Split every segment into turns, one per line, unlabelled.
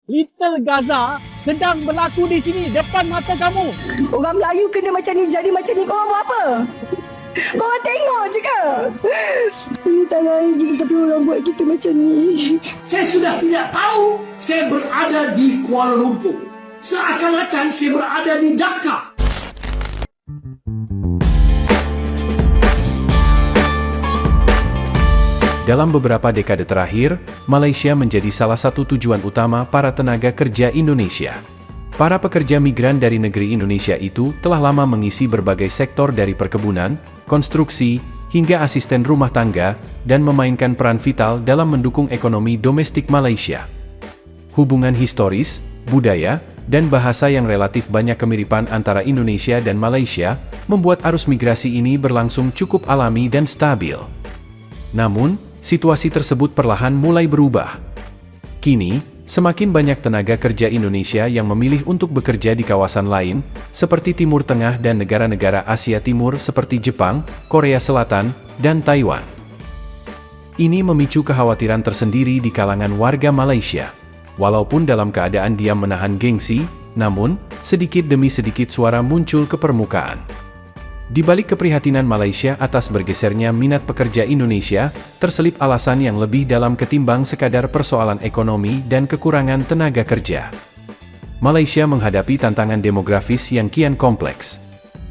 Little Gaza sedang berlaku di sini depan mata kamu.
Orang Melayu kena macam ni, jadi macam ni, korang buat apa? Korang tengok je ke? Ini tanah air kita tapi orang buat kita macam ni.
Saya sudah tidak tahu saya berada di Kuala Lumpur. Seakan-akan saya berada di Dhaka.
Dalam beberapa dekade terakhir, Malaysia menjadi salah satu tujuan utama para tenaga kerja Indonesia. Para pekerja migran dari negeri Indonesia itu telah lama mengisi berbagai sektor dari perkebunan, konstruksi, hingga asisten rumah tangga, dan memainkan peran vital dalam mendukung ekonomi domestik Malaysia. Hubungan historis, budaya, dan bahasa yang relatif banyak kemiripan antara Indonesia dan Malaysia membuat arus migrasi ini berlangsung cukup alami dan stabil. Namun, situasi tersebut perlahan mulai berubah. Kini, semakin banyak tenaga kerja Indonesia yang memilih untuk bekerja di kawasan lain, seperti Timur Tengah dan negara-negara Asia Timur seperti Jepang, Korea Selatan, dan Taiwan. Ini memicu kekhawatiran tersendiri di kalangan warga Malaysia. Walaupun dalam keadaan diam menahan gengsi, namun, sedikit demi sedikit suara muncul ke permukaan. Di balik keprihatinan Malaysia atas bergesernya minat pekerja Indonesia, terselip alasan yang lebih dalam ketimbang sekadar persoalan ekonomi dan kekurangan tenaga kerja. Malaysia menghadapi tantangan demografis yang kian kompleks.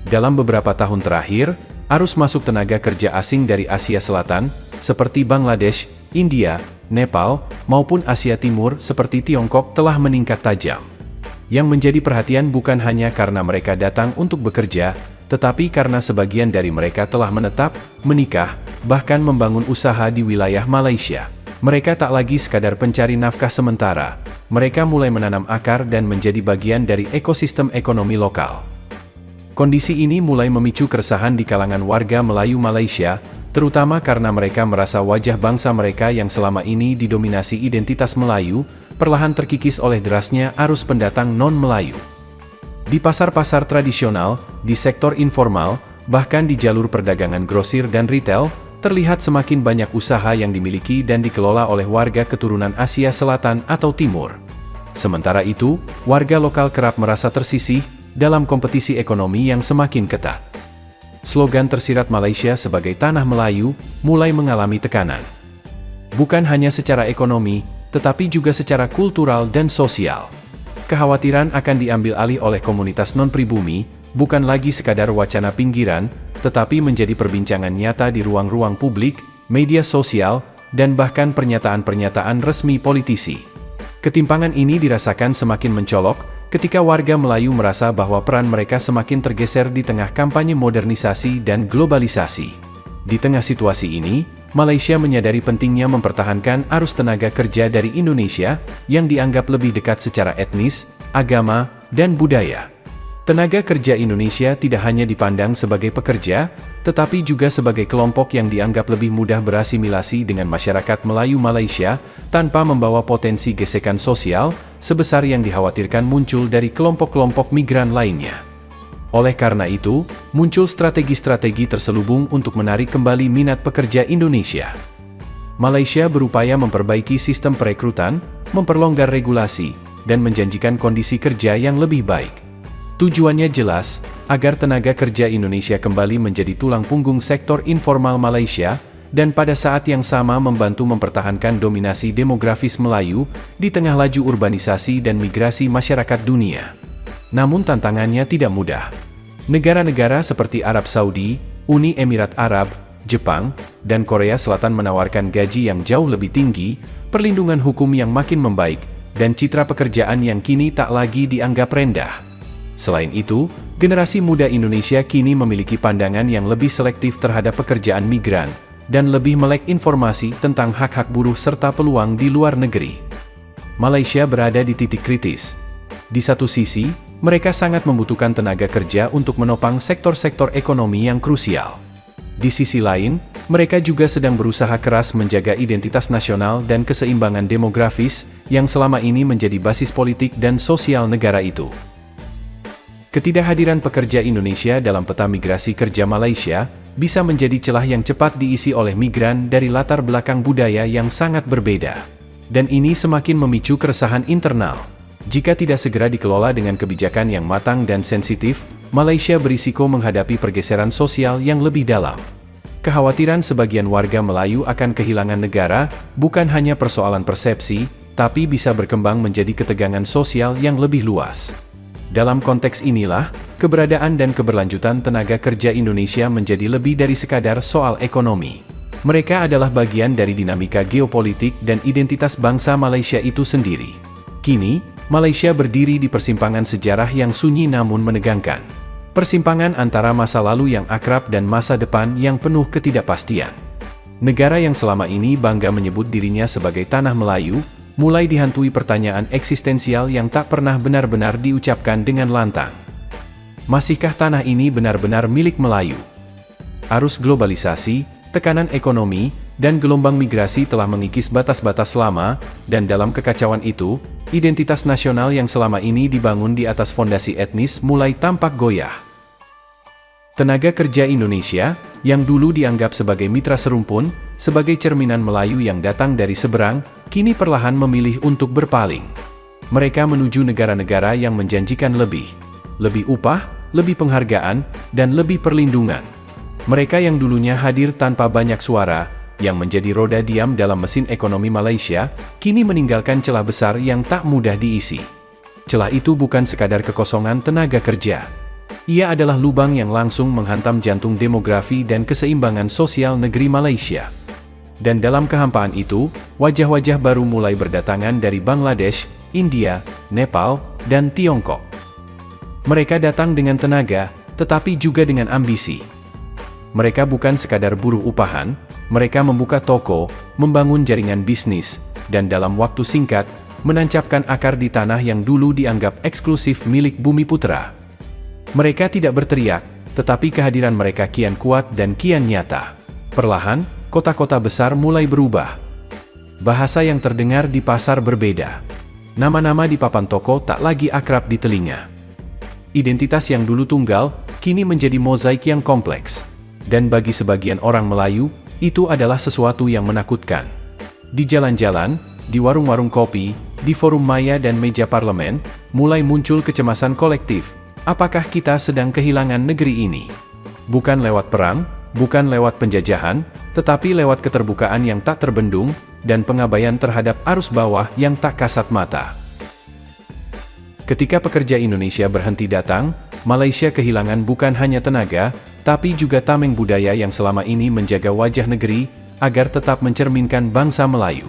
Dalam beberapa tahun terakhir, arus masuk tenaga kerja asing dari Asia Selatan, seperti Bangladesh, India, Nepal, maupun Asia Timur seperti Tiongkok telah meningkat tajam. Yang menjadi perhatian bukan hanya karena mereka datang untuk bekerja, tetapi karena sebagian dari mereka telah menetap, menikah, bahkan membangun usaha di wilayah Malaysia. Mereka tak lagi sekadar pencari nafkah sementara, mereka mulai menanam akar dan menjadi bagian dari ekosistem ekonomi lokal. Kondisi ini mulai memicu keresahan di kalangan warga Melayu Malaysia, terutama karena mereka merasa wajah bangsa mereka yang selama ini didominasi identitas Melayu, perlahan terkikis oleh derasnya arus pendatang non-Melayu. Di pasar-pasar tradisional, di sektor informal, bahkan di jalur perdagangan grosir dan retail, terlihat semakin banyak usaha yang dimiliki dan dikelola oleh warga keturunan Asia Selatan atau Timur. Sementara itu, warga lokal kerap merasa tersisih dalam kompetisi ekonomi yang semakin ketat. Slogan tersirat Malaysia sebagai tanah Melayu mulai mengalami tekanan. Bukan hanya secara ekonomi, tetapi juga secara kultural dan sosial. Kekhawatiran akan diambil alih oleh komunitas non-pribumi, bukan lagi sekadar wacana pinggiran, tetapi menjadi perbincangan nyata di ruang-ruang publik, media sosial, dan bahkan pernyataan-pernyataan resmi politisi. Ketimpangan ini dirasakan semakin mencolok, ketika warga Melayu merasa bahwa peran mereka semakin tergeser di tengah kampanye modernisasi dan globalisasi. Di tengah situasi ini, Malaysia menyadari pentingnya mempertahankan arus tenaga kerja dari Indonesia yang dianggap lebih dekat secara etnis, agama, dan budaya. Tenaga kerja Indonesia tidak hanya dipandang sebagai pekerja, tetapi juga sebagai kelompok yang dianggap lebih mudah berasimilasi dengan masyarakat Melayu Malaysia tanpa membawa potensi gesekan sosial sebesar yang dikhawatirkan muncul dari kelompok-kelompok migran lainnya. Oleh karena itu, muncul strategi-strategi terselubung untuk menarik kembali minat pekerja Indonesia. Malaysia berupaya memperbaiki sistem perekrutan, memperlonggar regulasi, dan menjanjikan kondisi kerja yang lebih baik. Tujuannya jelas, agar tenaga kerja Indonesia kembali menjadi tulang punggung sektor informal Malaysia, dan pada saat yang sama membantu mempertahankan dominasi demografis Melayu di tengah laju urbanisasi dan migrasi masyarakat dunia. Namun tantangannya tidak mudah. Negara-negara seperti Arab Saudi, Uni Emirat Arab, Jepang, dan Korea Selatan menawarkan gaji yang jauh lebih tinggi, perlindungan hukum yang makin membaik, dan citra pekerjaan yang kini tak lagi dianggap rendah. Selain itu, generasi muda Indonesia kini memiliki pandangan yang lebih selektif terhadap pekerjaan migran, dan lebih melek informasi tentang hak-hak buruh serta peluang di luar negeri. Malaysia berada di titik kritis. Di satu sisi, mereka sangat membutuhkan tenaga kerja untuk menopang sektor-sektor ekonomi yang krusial. Di sisi lain, mereka juga sedang berusaha keras menjaga identitas nasional dan keseimbangan demografis yang selama ini menjadi basis politik dan sosial negara itu. Ketidakhadiran pekerja Indonesia dalam peta migrasi kerja Malaysia bisa menjadi celah yang cepat diisi oleh migran dari latar belakang budaya yang sangat berbeda. Dan ini semakin memicu keresahan internal. Jika tidak segera dikelola dengan kebijakan yang matang dan sensitif, Malaysia berisiko menghadapi pergeseran sosial yang lebih dalam. Kekhawatiran sebagian warga Melayu akan kehilangan negara bukan hanya persoalan persepsi, tapi bisa berkembang menjadi ketegangan sosial yang lebih luas. Dalam konteks inilah, keberadaan dan keberlanjutan tenaga kerja Indonesia menjadi lebih dari sekadar soal ekonomi. Mereka adalah bagian dari dinamika geopolitik dan identitas bangsa Malaysia itu sendiri. Kini, Malaysia berdiri di persimpangan sejarah yang sunyi namun menegangkan. Persimpangan antara masa lalu yang akrab dan masa depan yang penuh ketidakpastian. Negara yang selama ini bangga menyebut dirinya sebagai tanah Melayu, mulai dihantui pertanyaan eksistensial yang tak pernah benar-benar diucapkan dengan lantang. Masihkah tanah ini benar-benar milik Melayu? Arus globalisasi, tekanan ekonomi, dan gelombang migrasi telah mengikis batas-batas lama, dan dalam kekacauan itu, identitas nasional yang selama ini dibangun di atas fondasi etnis mulai tampak goyah. Tenaga kerja Indonesia, yang dulu dianggap sebagai mitra serumpun, sebagai cerminan Melayu yang datang dari seberang, kini perlahan memilih untuk berpaling. Mereka menuju negara-negara yang menjanjikan lebih upah, lebih penghargaan, dan lebih perlindungan. Mereka yang dulunya hadir tanpa banyak suara, yang menjadi roda diam dalam mesin ekonomi Malaysia, kini meninggalkan celah besar yang tak mudah diisi. Celah itu bukan sekadar kekosongan tenaga kerja. Ia adalah lubang yang langsung menghantam jantung demografi dan keseimbangan sosial negeri Malaysia. Dan dalam kehampaan itu, wajah-wajah baru mulai berdatangan dari Bangladesh, India, Nepal, dan Tiongkok. Mereka datang dengan tenaga, tetapi juga dengan ambisi. Mereka bukan sekadar buruh upahan, mereka membuka toko, membangun jaringan bisnis, dan dalam waktu singkat, menancapkan akar di tanah yang dulu dianggap eksklusif milik Bumiputra. Mereka tidak berteriak, tetapi kehadiran mereka kian kuat dan kian nyata. Perlahan, kota-kota besar mulai berubah. Bahasa yang terdengar di pasar berbeda. Nama-nama di papan toko tak lagi akrab di telinga. Identitas yang dulu tunggal, kini menjadi mozaik yang kompleks. Dan bagi sebagian orang Melayu, itu adalah sesuatu yang menakutkan. Di jalan-jalan, di warung-warung kopi, di forum maya dan meja parlemen, mulai muncul kecemasan kolektif. Apakah kita sedang kehilangan negeri ini? Bukan lewat perang, bukan lewat penjajahan, tetapi lewat keterbukaan yang tak terbendung, dan pengabaian terhadap arus bawah yang tak kasat mata. Ketika pekerja Indonesia berhenti datang, Malaysia kehilangan bukan hanya tenaga, tapi juga tameng budaya yang selama ini menjaga wajah negeri, agar tetap mencerminkan bangsa Melayu.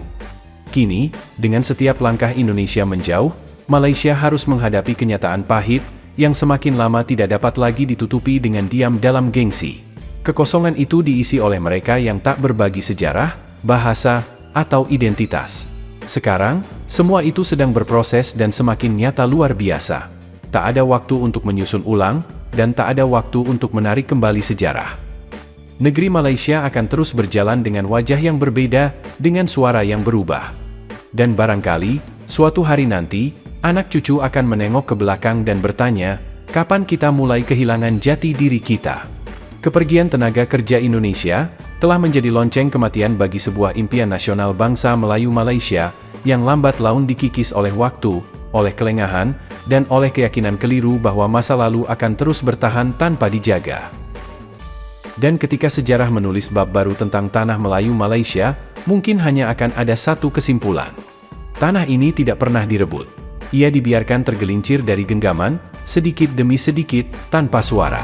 Kini, dengan setiap langkah Indonesia menjauh, Malaysia harus menghadapi kenyataan pahit, yang semakin lama tidak dapat lagi ditutupi dengan diam dalam gengsi. Kekosongan itu diisi oleh mereka yang tak berbagi sejarah, bahasa, atau identitas. Sekarang, semua itu sedang berproses dan semakin nyata luar biasa. Tak ada waktu untuk menyusun ulang, dan tak ada waktu untuk menarik kembali sejarah. Negeri Malaysia akan terus berjalan dengan wajah yang berbeda, dengan suara yang berubah. Dan barangkali, suatu hari nanti, anak cucu akan menengok ke belakang dan bertanya, kapan kita mulai kehilangan jati diri kita? Kepergian tenaga kerja Indonesia telah menjadi lonceng kematian bagi sebuah impian nasional bangsa Melayu Malaysia yang lambat laun dikikis oleh waktu, oleh kelengahan, dan oleh keyakinan keliru bahwa masa lalu akan terus bertahan tanpa dijaga. Dan ketika sejarah menulis bab baru tentang tanah Melayu Malaysia, mungkin hanya akan ada satu kesimpulan. Tanah ini tidak pernah direbut. Ia dibiarkan tergelincir dari genggaman, sedikit demi sedikit, tanpa suara.